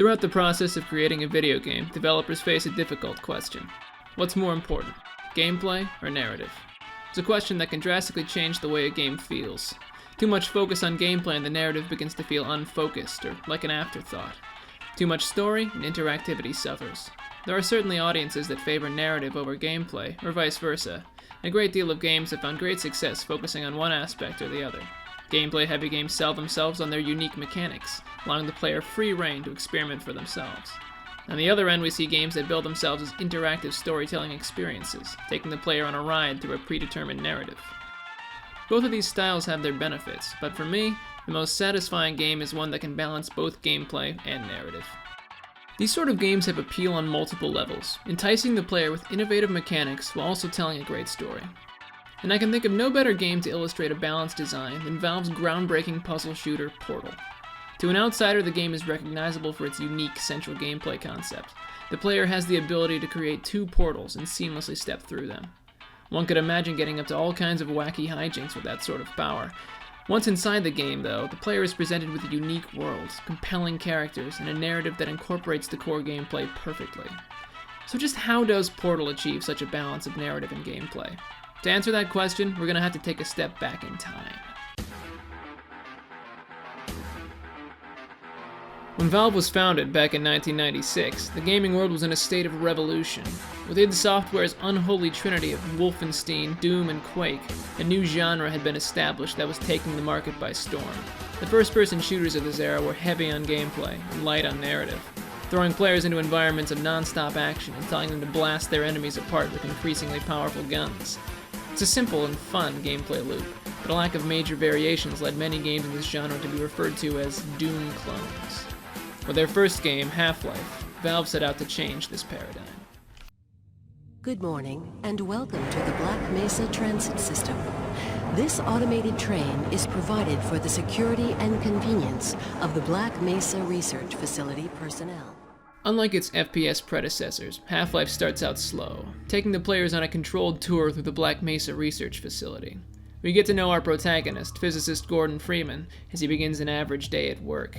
Throughout the process of creating a video game, developers face a difficult question. What's more important, gameplay or narrative? It's a question that can drastically change the way a game feels. Too much focus on gameplay and the narrative begins to feel unfocused or like an afterthought. Too much story and interactivity suffers. There are certainly audiences that favor narrative over gameplay, or vice versa. A great deal of games have found great success focusing on one aspect or the other. Gameplay-heavy games sell themselves on their unique mechanics, allowing the player free rein to experiment for themselves. On the other end, we see games that build themselves as interactive storytelling experiences, taking the player on a ride through a predetermined narrative. Both of these styles have their benefits, but for me, the most satisfying game is one that can balance both gameplay and narrative. These sort of games have appeal on multiple levels, enticing the player with innovative mechanics while also telling a great story. And I can think of no better game to illustrate a balanced design than Valve's groundbreaking puzzle shooter Portal. To an outsider, the game is recognizable for its unique central gameplay concept. The player has the ability to create two portals and seamlessly step through them. One could imagine getting up to all kinds of wacky hijinks with that sort of power. Once inside the game, though, the player is presented with a unique world, compelling characters, and a narrative that incorporates the core gameplay perfectly. So just how does Portal achieve such a balance of narrative and gameplay? To answer that question, we're going to have to take a step back in time. When Valve was founded back in 1996, the gaming world was in a state of revolution. With id Software's unholy trinity of Wolfenstein, Doom, and Quake, a new genre had been established that was taking the market by storm. The first-person shooters of this era were heavy on gameplay and light on narrative, throwing players into environments of non-stop action and telling them to blast their enemies apart with increasingly powerful guns. It's a simple and fun gameplay loop, but a lack of major variations led many games in this genre to be referred to as Doom clones. With their first game, HalfLife, Valve set out to change this paradigm. Good morning, and welcome to the Black Mesa Transit System. This automated train is provided for the security and convenience of the Black Mesa Research Facility personnel. Unlike its FPS predecessors, HalfLife starts out slow, taking the players on a controlled tour through the Black Mesa Research Facility. We get to know our protagonist, physicist Gordon Freeman, as he begins an average day at work.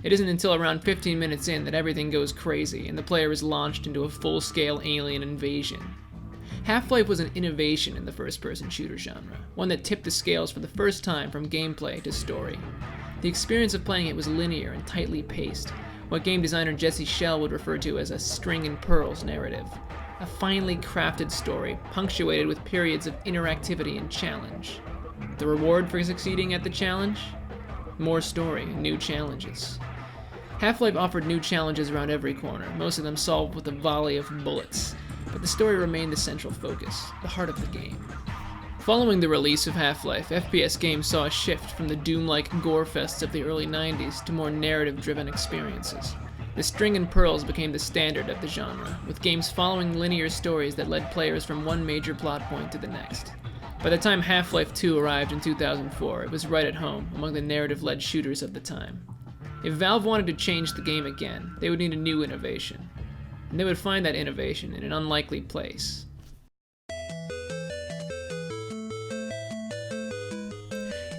It isn't until around 15 minutes in that everything goes crazy and the player is launched into a full-scale alien invasion. Half-Life was an innovation in the first-person shooter genre, one that tipped the scales for the first time from gameplay to story. The experience of playing it was linear and tightly paced, what game designer Jesse Schell would refer to as a string and pearls narrative. A finely crafted story, punctuated with periods of interactivity and challenge. The reward for succeeding at the challenge? More story and new challenges. Half-Life offered new challenges around every corner, most of them solved with a volley of bullets, but the story remained the central focus, the heart of the game. Following the release of Half-Life, FPS games saw a shift from the Doom-like gore fests of the early 90s to more narrative-driven experiences. The string and pearls became the standard of the genre, with games following linear stories that led players from one major plot point to the next. By the time Half-Life 2 arrived in 2004, it was right at home among the narrative-led shooters of the time. If Valve wanted to change the game again, they would need a new innovation. And they would find that innovation in an unlikely place.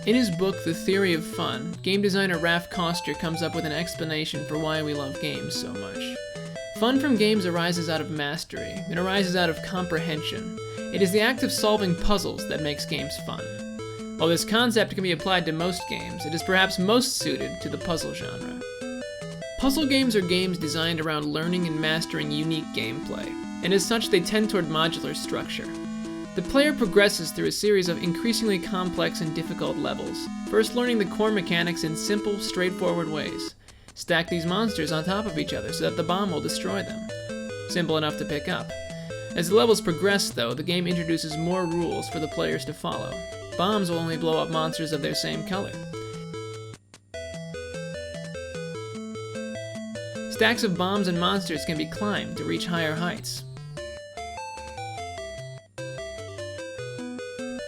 In his book, The Theory of Fun, game designer Raph Koster comes up with an explanation for why we love games so much. Fun from games arises out of mastery. It arises out of comprehension. It is the act of solving puzzles that makes games fun. While this concept can be applied to most games, it is perhaps most suited to the puzzle genre. Puzzle games are games designed around learning and mastering unique gameplay, and as such they tend toward modular structure. The player progresses through a series of increasingly complex and difficult levels, first learning the core mechanics in simple, straightforward ways. Stack these monsters on top of each other so that the bomb will destroy them. Simple enough to pick up. As the levels progress, though, the game introduces more rules for the players to follow. Bombs will only blow up monsters of their same color. Stacks of bombs and monsters can be climbed to reach higher heights.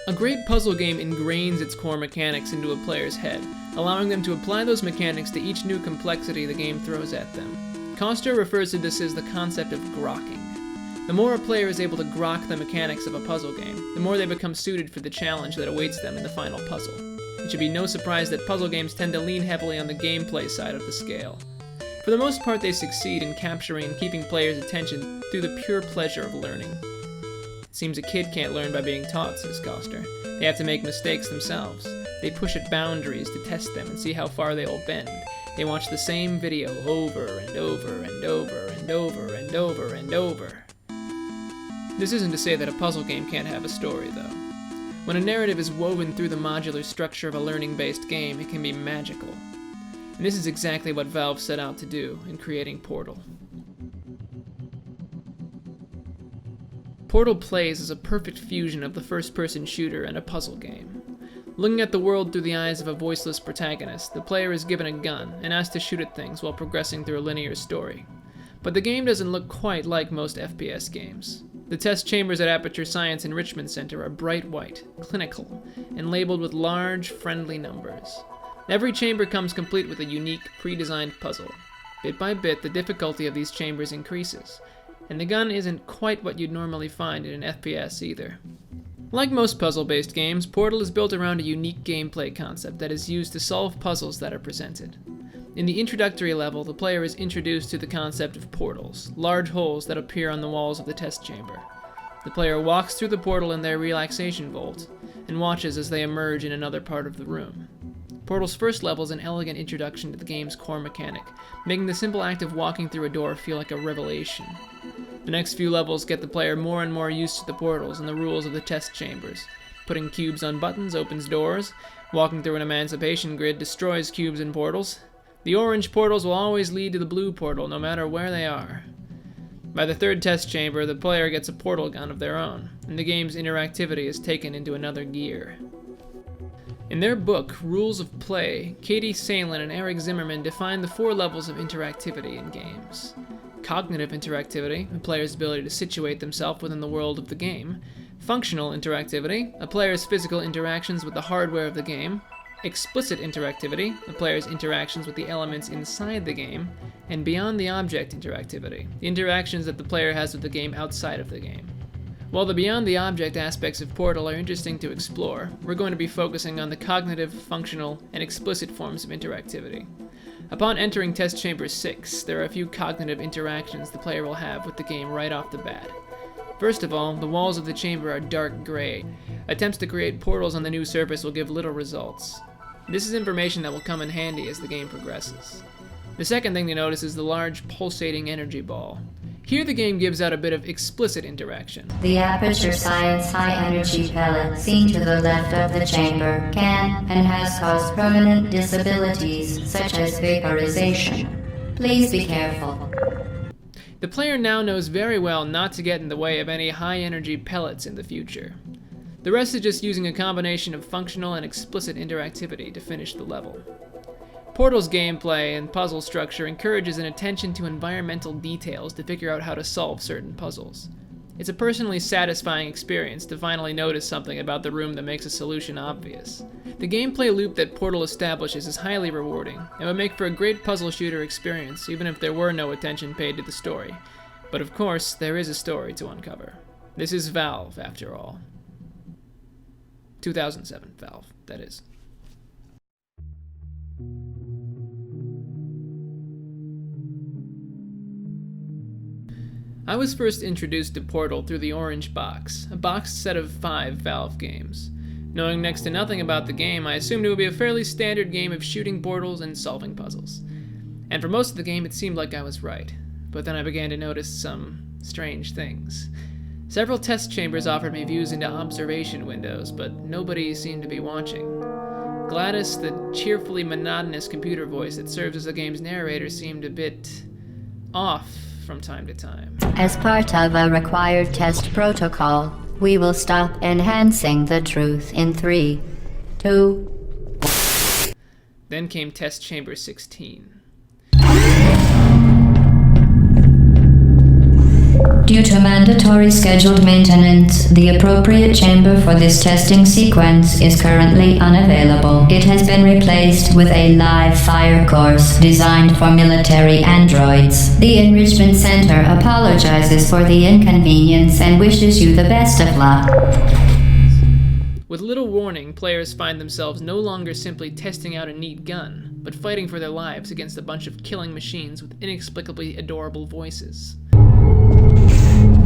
A great puzzle game ingrains its core mechanics into a player's head, allowing them to apply those mechanics to each new complexity the game throws at them. Koster refers to this as the concept of grokking. The more a player is able to grok the mechanics of a puzzle game, the more they become suited for the challenge that awaits them in the final puzzle. It should be no surprise that puzzle games tend to lean heavily on the gameplay side of the scale. For the most part, they succeed in capturing and keeping players' attention through the pure pleasure of learning. It seems a kid can't learn by being taught, says Coster. They have to make mistakes themselves. They push at boundaries to test them and see how far they will bend. They watch the same video over and over and over and over and over and over. This isn't to say that a puzzle game can't have a story, though. When a narrative is woven through the modular structure of a learning-based game, it can be magical. And this is exactly what Valve set out to do in creating Portal. Portal plays as a perfect fusion of the first-person shooter and a puzzle game. Looking at the world through the eyes of a voiceless protagonist, the player is given a gun and asked to shoot at things while progressing through a linear story. But the game doesn't look quite like most FPS games. The test chambers at Aperture Science Enrichment Center are bright white, clinical, and labeled with large, friendly numbers. Every chamber comes complete with a unique, pre-designed puzzle. Bit by bit, the difficulty of these chambers increases, and the gun isn't quite what you'd normally find in an FPS either. Like most puzzle-based games, Portal is built around a unique gameplay concept that is used to solve puzzles that are presented. In the introductory level, the player is introduced to the concept of portals, large holes that appear on the walls of the test chamber. The player walks through the portal in their relaxation vault, and watches as they emerge in another part of the room. Portal's first level is an elegant introduction to the game's core mechanic, making the simple act of walking through a door feel like a revelation. The next few levels get the player more and more used to the portals and the rules of the test chambers. Putting cubes on buttons opens doors, walking through an emancipation grid destroys cubes and portals. The orange portals will always lead to the blue portal, no matter where they are. By the third test chamber, the player gets a portal gun of their own, and the game's interactivity is taken into another gear. In their book, Rules of Play, Katie Salen and Eric Zimmerman define the 4 levels of interactivity in games. Cognitive interactivity, a player's ability to situate themselves within the world of the game. Functional interactivity, a player's physical interactions with the hardware of the game. Explicit interactivity, the player's interactions with the elements inside the game. And beyond the object interactivity, the interactions that the player has with the game outside of the game. While the beyond the object aspects of Portal are interesting to explore, we're going to be focusing on the cognitive, functional, and explicit forms of interactivity. Upon entering Test Chamber 6, there are a few cognitive interactions the player will have with the game right off the bat. First of all, the walls of the chamber are dark gray. Attempts to create portals on the new surface will give little results. This is information that will come in handy as the game progresses. The second thing to notice is the large pulsating energy ball. Here the game gives out a bit of explicit interaction. The Aperture Science high-energy pellet seen to the left of the chamber can and has caused permanent disabilities such as vaporization. Please be careful. The player now knows very well not to get in the way of any high-energy pellets in the future. The rest is just using a combination of functional and explicit interactivity to finish the level. Portal's gameplay and puzzle structure encourages an attention to environmental details to figure out how to solve certain puzzles. It's a personally satisfying experience to finally notice something about the room that makes a solution obvious. The gameplay loop that Portal establishes is highly rewarding, and would make for a great puzzle shooter experience even if there were no attention paid to the story. But of course, there is a story to uncover. This is Valve, after all. 2007 Valve, that is. I was first introduced to Portal through the Orange Box, a boxed set of 5 Valve games. Knowing next to nothing about the game, I assumed it would be a fairly standard game of shooting portals and solving puzzles. And for most of the game, it seemed like I was right. But then I began to notice some strange things. Several test chambers offered me views into observation windows, but nobody seemed to be watching. Gladys, the cheerfully monotonous computer voice that serves as the game's narrator, seemed a bit off from time to time. As part of a required test protocol, we will stop enhancing the truth in 3, 2... Then came Test Chamber 16. Due to mandatory scheduled maintenance, the appropriate chamber for this testing sequence is currently unavailable. It has been replaced with a live fire course designed for military androids. The Enrichment Center apologizes for the inconvenience and wishes you the best of luck. With little warning, players find themselves no longer simply testing out a neat gun, but fighting for their lives against a bunch of killing machines with inexplicably adorable voices.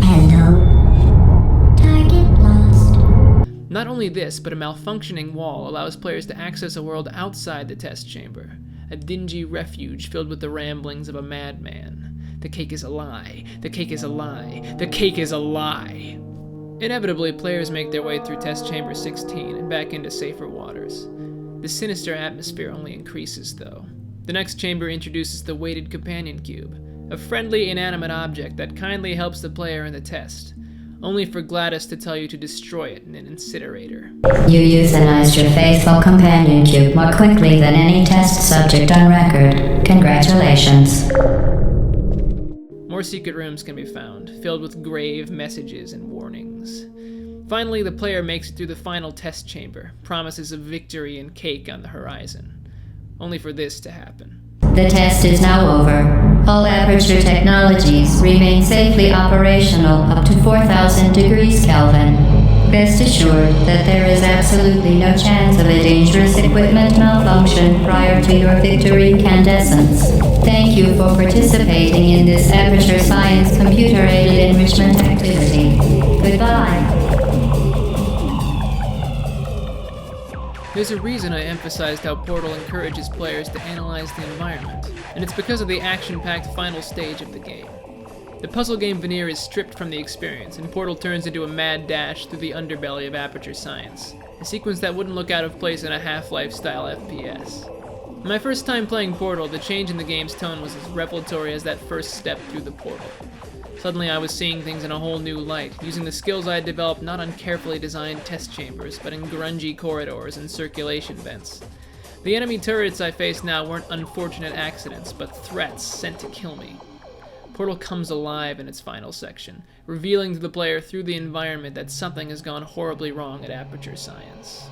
Hello. Target lost. Not only this, but a malfunctioning wall allows players to access a world outside the test chamber, a dingy refuge filled with the ramblings of a madman. The cake is a lie. The cake is a lie. The cake is a lie. Inevitably, players make their way through Test Chamber 16 and back into safer waters. The sinister atmosphere only increases, though. The next chamber introduces the weighted companion cube, a friendly, inanimate object that kindly helps the player in the test, only for Gladys to tell you to destroy it in an incinerator. You euthanized your faithful companion cube more quickly than any test subject on record. Congratulations. More secret rooms can be found, filled with grave messages and warnings. Finally, the player makes it through the final test chamber, promises of victory and cake on the horizon, only for this to happen. The test is now over. All Aperture technologies remain safely operational up to 4,000 degrees Kelvin. Rest assured that there is absolutely no chance of a dangerous equipment malfunction prior to your victory incandescence. Thank you for participating in this Aperture Science computer-aided enrichment activity. Goodbye. There's a reason I emphasized how Portal encourages players to analyze the environment, and it's because of the action-packed final stage of the game. The puzzle game veneer is stripped from the experience, and Portal turns into a mad dash through the underbelly of Aperture Science, a sequence that wouldn't look out of place in a HalfLife style FPS. My first time playing Portal, the change in the game's tone was as revelatory as that first step through the portal. Suddenly I was seeing things in a whole new light, using the skills I had developed not on carefully designed test chambers, but in grungy corridors and circulation vents. The enemy turrets I faced now weren't unfortunate accidents, but threats sent to kill me. Portal comes alive in its final section, revealing to the player through the environment that something has gone horribly wrong at Aperture Science.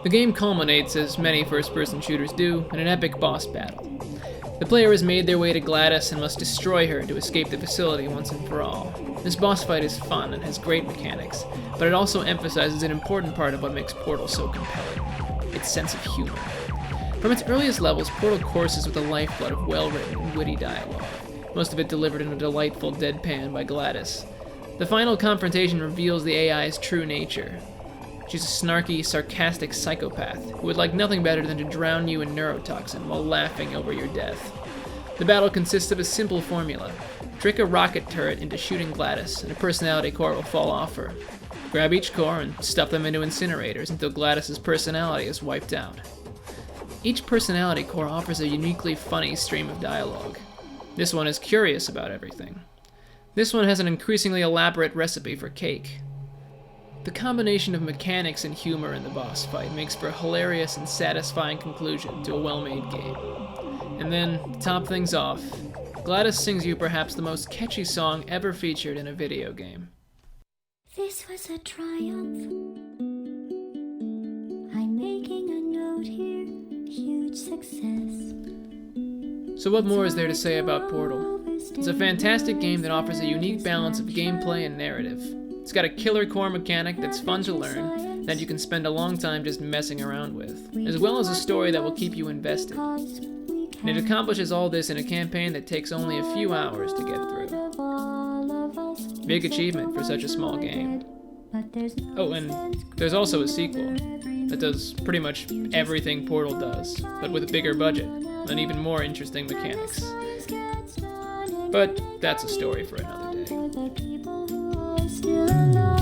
The game culminates, as many first-person shooters do, in an epic boss battle. The player has made their way to Gladys and must destroy her to escape the facility once and for all. This boss fight is fun and has great mechanics, but it also emphasizes an important part of what makes Portal so compelling: its sense of humor. From its earliest levels, Portal courses with the lifeblood of well-written and witty dialogue, most of it delivered in a delightful deadpan by Gladys. The final confrontation reveals the AI's true nature. She's a snarky, sarcastic psychopath who would like nothing better than to drown you in neurotoxin while laughing over your death. The battle consists of a simple formula. Trick a rocket turret into shooting Gladys, and a personality core will fall off her. Grab each core and stuff them into incinerators until Gladys's personality is wiped out. Each personality core offers a uniquely funny stream of dialogue. This one is curious about everything. This one has an increasingly elaborate recipe for cake. The combination of mechanics and humor in the boss fight makes for a hilarious and satisfying conclusion to a well-made game. And then, to top things off, Gladys sings you perhaps the most catchy song ever featured in a video game. This was a triumph. I'm making a note here, huge success. So what more is there to say about Portal? It's a fantastic game that offers a unique balance of gameplay and narrative. It's got a killer core mechanic that's fun to learn, that you can spend a long time just messing around with, as well as a story that will keep you invested. And it accomplishes all this in a campaign that takes only a few hours to get through. Big achievement for such a small game. Oh, and there's also a sequel that does pretty much everything Portal does, but with a bigger budget and even more interesting mechanics. But that's a story for another day. Still alive.